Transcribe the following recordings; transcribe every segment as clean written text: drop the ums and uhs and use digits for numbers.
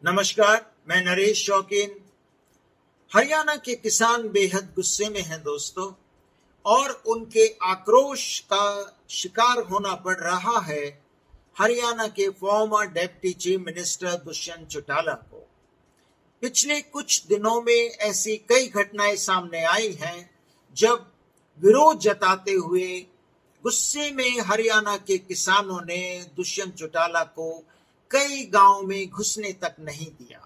नमस्कार, मैं नरेश शौकीन। हरियाणा के किसान बेहद गुस्से में हैं दोस्तों, और उनके आक्रोश का शिकार होना पड़ रहा है हरियाणा के farmer deputy chief minister Dushyant Chautala को। पिछले कुछ दिनों में ऐसी कई घटनाएं सामने आई हैं जब विरोध जताते हुए गुस्से में हरियाणा के किसानों ने दुष्यंत चौटाला को कई गांव में घुसने तक नहीं दिया।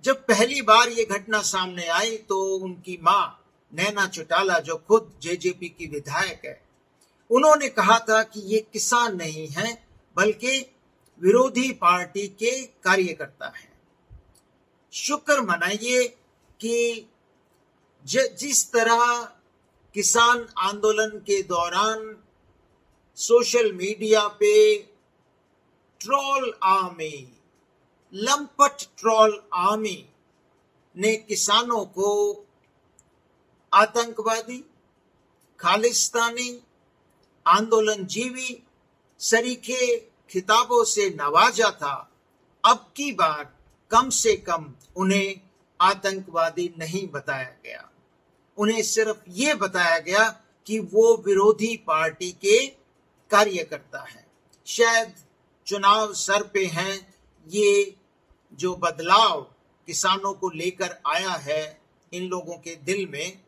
जब पहली बार ये घटना सामने आई तो उनकी मां नैना चौटाला, जो खुद जेजेपी की विधायक है, उन्होंने कहा था कि ये किसान नहीं है बल्कि विरोधी पार्टी के कार्यकर्ता हैं। शुक्र मनाइए कि जिस तरह किसान आंदोलन के दौरान सोशल मीडिया पे ट्रोल आर्मी, लंपट ट्रोल आर्मी ने किसानों को आतंकवादी, खालिस्तानी, आंदोलनजीवी सरीखे खिताबों से नवाजा था, अब की बार कम से कम उन्हें आतंकवादी नहीं बताया गया। उन्हें सिर्फ ये बताया गया कि वो विरोधी पार्टी के कार्यकर्ता हैं। शायद चुनाव सर पे हैं, ये जो बदलाव किसानों को लेकर आया है इन लोगों के दिल में,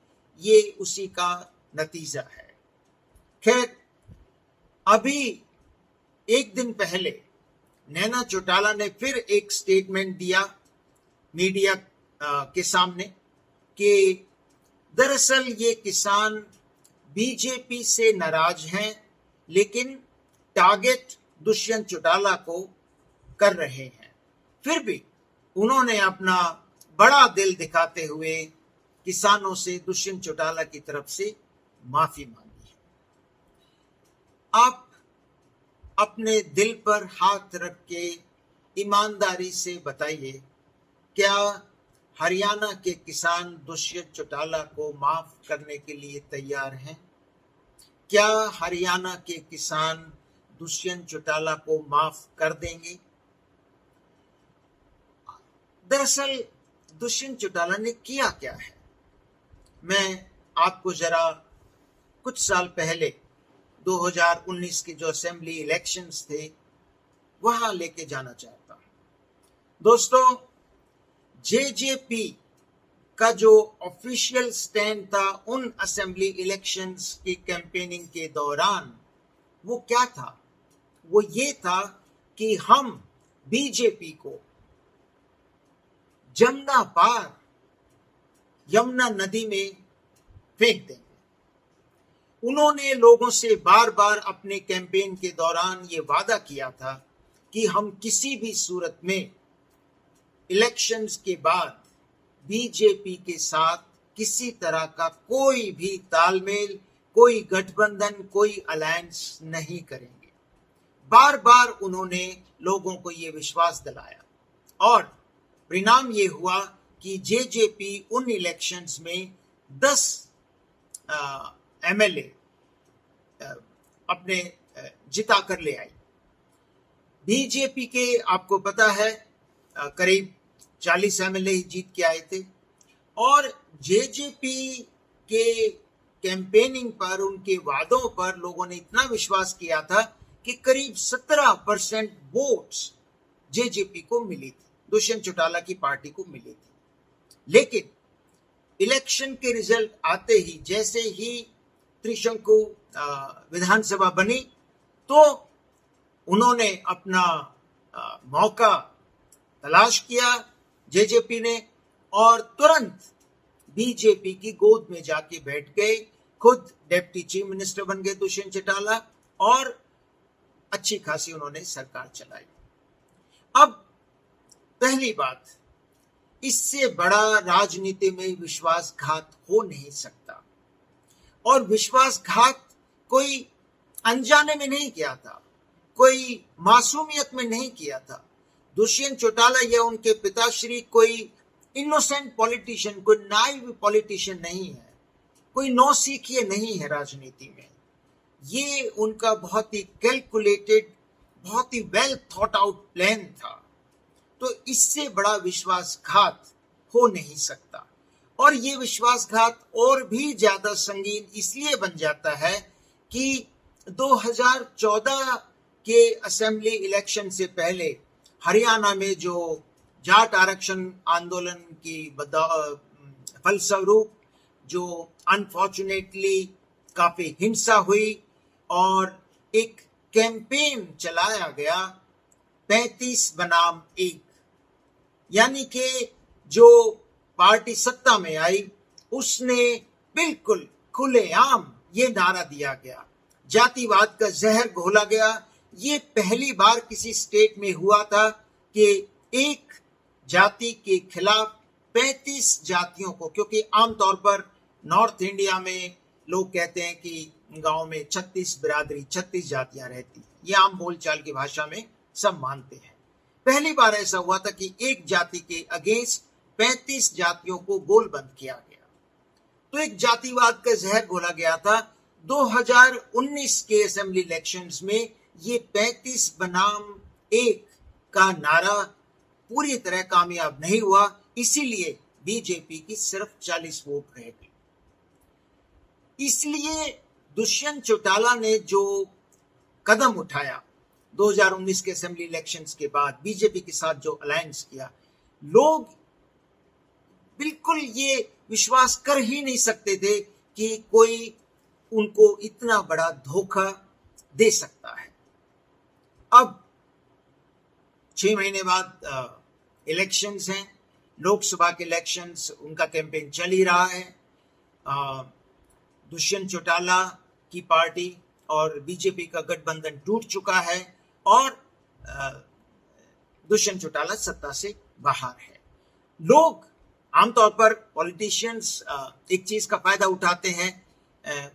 ये उसी का नतीजा है। खैर, अभी एक दिन पहले नैना चौटाला ने फिर एक स्टेटमेंट दिया मीडिया के सामने कि दरअसल ये किसान बीजेपी से नाराज हैं, लेकिन टारगेट दुष्यंत चौटाला को कर रहे हैं। फिर भी उन्होंने अपना बड़ा दिल दिखाते हुए किसानों से दुष्यंत चौटाला की तरफ से माफी मांगी है। आप अपने दिल पर हाथ रख के ईमानदारी से बताइए, क्या हरियाणा के किसान दुष्यंत चौटाला को माफ करने के लिए तैयार हैं? क्या हरियाणा के किसान दुष्यंत चौटाला को माफ कर देंगे? दरअसल दुष्यंत चौटाला ने किया क्या है, मैं आपको जरा कुछ साल पहले 2019 के जो असेंबली इलेक्शंस थे वहां लेके जाना चाहता हूं। दोस्तों, जेजेपी का जो ऑफिशियल स्टैंड था उन असेंबली इलेक्शंस की कैंपेनिंग के दौरान, वो क्या था? वो ये था कि हम बीजेपी को जमुना पार यमुना नदी में फेंक देंगे। उन्होंने लोगों से बार बार अपने कैंपेन के दौरान ये वादा किया था कि हम किसी भी सूरत में इलेक्शंस के बाद बीजेपी के साथ किसी तरह का कोई भी तालमेल, कोई गठबंधन, कोई अलायंस नहीं करेंगे। बार बार उन्होंने लोगों को ये विश्वास दिलाया, और परिणाम ये हुआ कि जेजेपी उन इलेक्शंस में 10 एमएलए अपने जिता कर ले आई। बीजेपी के आपको पता है करीब 40 एमएलए ही जीत के आए थे, और जेजेपी के कैंपेनिंग पर, उनके वादों पर लोगों ने इतना विश्वास किया था कि करीब 17% वोट्स जेजेपी को मिली थी, दुष्यंत चौटाला की पार्टी को मिली थी। लेकिन इलेक्शन के रिजल्ट आते ही, जैसे ही त्रिशंकु विधानसभा बनी, तो उन्होंने अपना मौका तलाश किया जेजेपी ने, और तुरंत बीजेपी की गोद में जाके बैठ गए। खुद डिप्टी चीफ मिनिस्टर बन गए दुष्यंत चौटाला, और अच्छी खासी उन्होंने सरकार चलाई। अब पहली बात, इससे बड़ा राजनीति में विश्वासघात हो नहीं सकता, और विश्वासघात कोई अनजाने में नहीं किया था, कोई मासूमियत में नहीं किया था। दुष्यंत चौटाला या उनके पिताश्री कोई इनोसेंट पॉलिटिशियन, कोई नाइव पॉलिटिशियन नहीं है, कोई नौसिखिए नहीं है राजनीति में। ये उनका बहुत ही कैलकुलेटेड, बहुत ही वेल थॉट आउट प्लान था। तो इससे बड़ा विश्वासघात हो नहीं सकता। और ये विश्वासघात और भी ज्यादा संगीन इसलिए बन जाता है कि 2014 के असेंबली इलेक्शन से पहले हरियाणा में जो जाट आरक्षण आंदोलन की फलस्वरूप जो अनफॉर्चुनेटली काफी हिंसा हुई और एक कैंपेन चलाया गया 35 बनाम 1, यानी कि जो पार्टी सत्ता में आई उसने बिल्कुल खुलेआम ये नारा दिया गया, जातिवाद का जहर घोला गया। ये पहली बार किसी स्टेट में हुआ था कि एक जाति के खिलाफ 35 जातियों को, क्योंकि आमतौर पर नॉर्थ इंडिया में लोग कहते हैं कि गांव में 36 बिरादरी 36 जातियां रहती, ये आम बोलचाल की भाषा में सब मानते हैं। पहली बार ऐसा हुआ था कि एक जाति के अगेंस्ट 35 जातियों को गोलबंद किया गया, तो एक जातिवाद का जहर घोला गया था। 2019 के असेंबली इलेक्शंस में ये 35 बनाम 1 का नारा पूरी तरह कामयाब नहीं हुआ, इसीलिए बीजेपी की सिर्फ 40 वोट रह गई। इसलिए दुष्यंत चौटाला ने जो कदम उठाया 2019 के असेंबली इलेक्शंस के बाद, बीजेपी के साथ जो अलायंस किया, लोग बिल्कुल ये विश्वास कर ही नहीं सकते थे कि कोई उनको इतना बड़ा धोखा दे सकता है। अब 6 महीने बाद इलेक्शंस हैं, लोकसभा के इलेक्शंस, उनका कैंपेन चल ही रहा है। दुष्यंत चौटाला की पार्टी और बीजेपी का गठबंधन टूट चुका है और दुष्यंत चौटाला सत्ता से बाहर है। लोग आमतौर पर पॉलिटिशियंस एक चीज का फायदा उठाते हैं,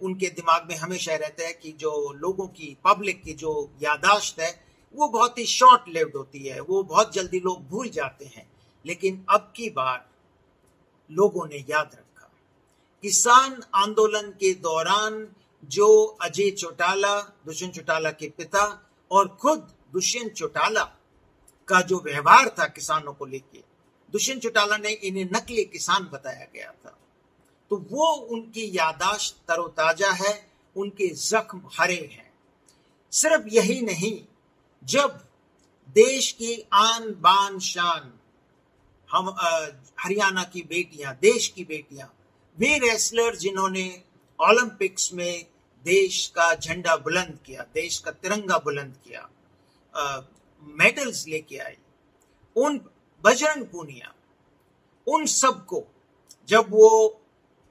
उनके दिमाग में हमेशा रहता है कि जो लोगों की, पब्लिक की जो यादाश्त है वो बहुत ही शॉर्ट लिव्ड होती है, वो बहुत जल्दी लोग भूल जाते हैं। लेकिन अब की बार लोगों ने याद रखा, किसान आंदोलन के दौरान जो अजय चौटाला, दुष्यंत चौटाला के पिता, और खुद दुष्यंत चौटाला का जो व्यवहार था किसानों को लेके, दुष्यंत चौटाला ने इन्हें नकली किसान बताया गया था, तो वो उनकी यादाश्त तरोताजा है, उनके जख्म हरे हैं। सिर्फ यही नहीं, जब देश की आन बान शान हम हरियाणा की बेटियां, देश की बेटियां, वे रेसलर जिन्होंने ओलंपिक्स में देश का झंडा बुलंद किया, देश का तिरंगा बुलंद किया, मेडल्स लेके आई, उन बजरंग पूनिया, उन सबको जब वो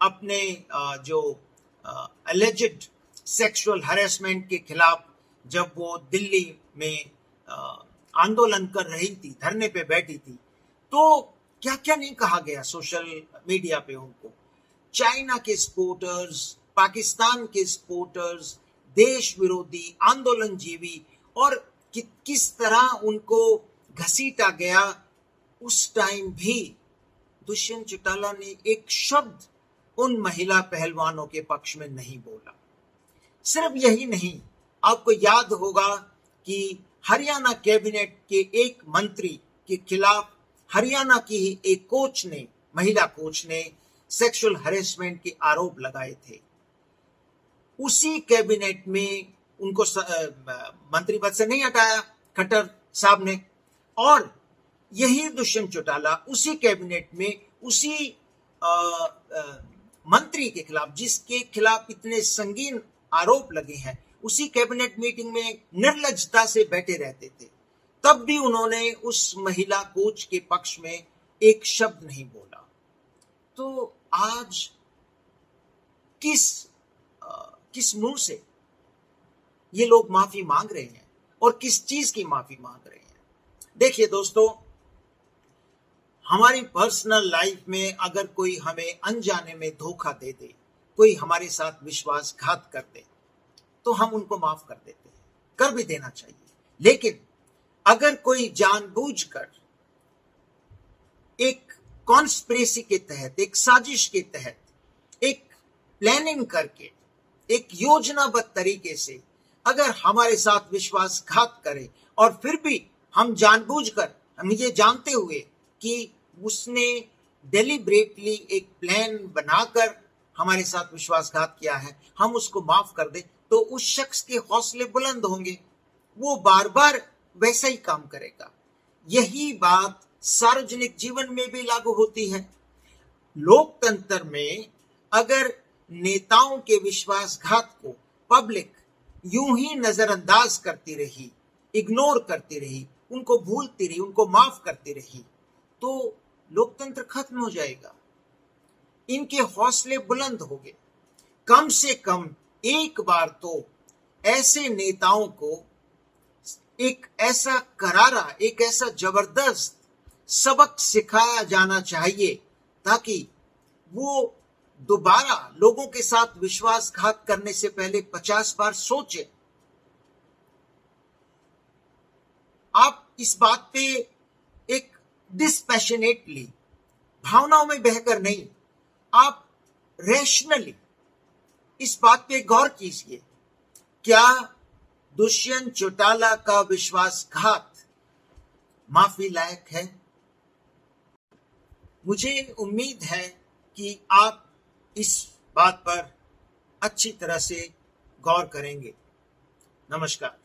अपने जो अलेजिड सेक्सुअल हैरेसमेंट के खिलाफ जब वो दिल्ली में आंदोलन कर रही थी, धरने पे बैठी थी, तो क्या क्या नहीं कहा गया सोशल मीडिया पे उनको। चाइना के सपोर्टर्स, पाकिस्तान के सपोर्टर्स, देश विरोधी, आंदोलन जीवी, और किस तरह उनको घसीटा गया। उस टाइम भी दुष्यंत चौटाला ने एक शब्द उन महिला पहलवानों के पक्ष में नहीं बोला। सिर्फ यही नहीं, आपको याद होगा कि हरियाणा कैबिनेट के एक मंत्री के खिलाफ हरियाणा की ही एक कोच ने, महिला कोच ने सेक्सुअल हैरेसमेंट के आरोप लगाए थे। उसी कैबिनेट में उनको मंत्री पद से नहीं हटाया खट्टर साहब ने, और यही दुष्यंत चौटाला उसी कैबिनेट में उसी मंत्री के खिलाफ, जिसके खिलाफ इतने संगीन आरोप लगे हैं, उसी कैबिनेट मीटिंग में निर्लज्जता से बैठे रहते थे, तब भी उन्होंने उस महिला कोच के पक्ष में एक शब्द नहीं बोला। तो आज किस मुंह से ये लोग माफी मांग रहे हैं और किस चीज की माफी मांग रहे हैं? देखिए दोस्तों, हमारी पर्सनल लाइफ में अगर कोई हमें अनजाने में धोखा दे दे, कोई हमारे साथ विश्वासघात कर दे, तो हम उनको माफ कर देते हैं, कर भी देना चाहिए। लेकिन अगर कोई जानबूझकर एक कॉन्स्पिरेसी के तहत, एक साजिश के तहत, एक प्लानिंग करके, एक योजनाबद्ध तरीके से अगर हमारे साथ विश्वासघात करे और फिर भी हम जानबूझकर हम ये जानते हुए कि उसने डेलिब्रेटली एक प्लान बनाकर हमारे साथ विश्वासघात किया है, हम उसको माफ कर दें, तो उस शख्स के हौसले बुलंद होंगे, वो बार बार वैसा ही काम करेगा। यही बात सार्वजनिक जीवन में भी लागू होती है। लोकतंत्र में अगर नेताओं के विश्वासघात को पब्लिक यूं ही नजरअंदाज करती रही, इग्नोर करती रही, उनको भूलती रही, उनको माफ करती रही, तो लोकतंत्र खत्म हो जाएगा। इनके हौसले बुलंद होंगे। कम से कम एक बार तो ऐसे नेताओं को एक ऐसा करारा, एक ऐसा जबरदस्त सबक सिखाया जाना चाहिए ताकि वो दोबारा लोगों के साथ विश्वासघात करने से पहले 50 बार सोचे। आप इस बात पे एक डिस्पैशनेटली, भावनाओं में बहकर नहीं, आप रैशनली इस बात पे गौर कीजिए, क्या दुष्यंत चौटाला का विश्वासघात माफी लायक है? मुझे उम्मीद है कि आप इस बात पर अच्छी तरह से गौर करेंगे। नमस्कार।